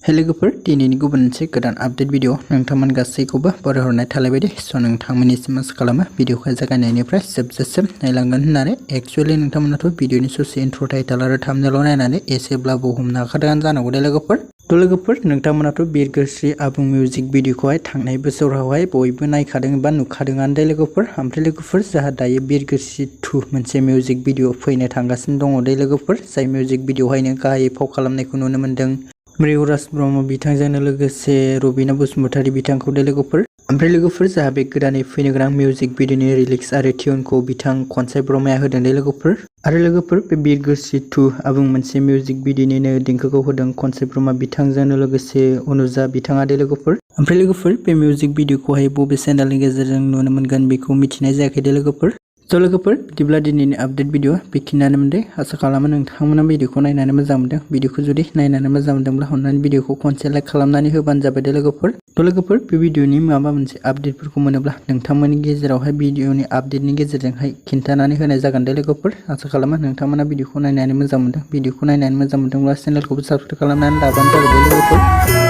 लोगोफोर दिनैनि गुबुन मोनसे गोदान आपडेट भिडिअ नोंथांमोन गासैखौबो बरायहरनाय थालाय बायदि नोंथांमोननिसिम आसा खालामो भिडिअखौ जागायनायनिफ्राय जोबजासिम नायलांगोन होननानै एक्चुअली नोंथांमोनाथ' भिडिअनि ससे इन्ट्र टाइटल आरो थाम्बनेइल नायनानै एसेब्लाबो हमनो हाखादोंआनो जानांगौ दे लोगोफोर नोंथांमोनाथ' बिरगोस्रि आबुं मिउजिक भिडिअखौहाय थांनाय बोसोरावहाय बयबो नायखादों एबा नुखादोंआनो दे लोगोफोर ओमफ्राय लोगोफोर जाहा दायो बिरगोस्रि 2 मोनसे मिउजिक भिडिअ फैनो थांगासिनो दङ दे लोगोफोर जाय मिउजिक भिडिअहायनो गाहायै फाव खालामनायखौ नुनो मोन्दों मृगराज ब्रह्म बिथांजोंनो लोगोसे रुबिना बसुमतारी बिथांखौ दे लोगोफोर ओमफ्राय लोगोफोर जाहा बे गोदानै फैनो गोनां मिउजिक भिडिअनि रिलिक्स आरो टिउनखौ बिथां कान्साइ ब्रह्माया होदों दे लोगोफोर आरो लोगोफोर बे बिरगोस्रि 2 आबुं मोनसे मिउजिक भिडिअनिनो देंखोखौ होदों कान्साइ ब्रह्मा बिथांजोंनो लोगोसे अनुजा बिथाङा दे लोगोफोर ओमफ्राय लोगोफोर बे मिउजिक भिडिअखौहाय बबे चेनेलनि गेजेरजों नुनो मोनगोन बेखौ मिथिनाय जायाखै दे लोगोफोर लोगोफोर बिदिब्ला दिनैनि आपडेट भिडिअ बेखिनियानो मोनदे आसा खालामो नोंथांमोना भिडिअखौ नायनानै मोजां मोनदों भिडिअखौ जुदि नायनानै मोजां मोनदोंब्ला अन्नानै भिडिअखौ खनसे लाइक खालामनानै होबानो जाबाय दे लोगोफोर लोगोफोर बे भिडिअनि माबा मोनसे आपडेटफोरखौ मोनोब्ला नोंथांमोननि गेजेरावहाय भिडिअनि आपडेटनि गेजेरजोंहाय खिन्थानानै होनाय जागोन दे लोगोफोर आसा खालामो नोंथांमोना भिडिअखौ नायनानै मोजां मोनदों भिडिअखौ नायनानै मोजां मोनदोंब्ला चेनेलखौबो साबस्क्राइब खालामनानै लाबानो जाबाय दे लोगोफोर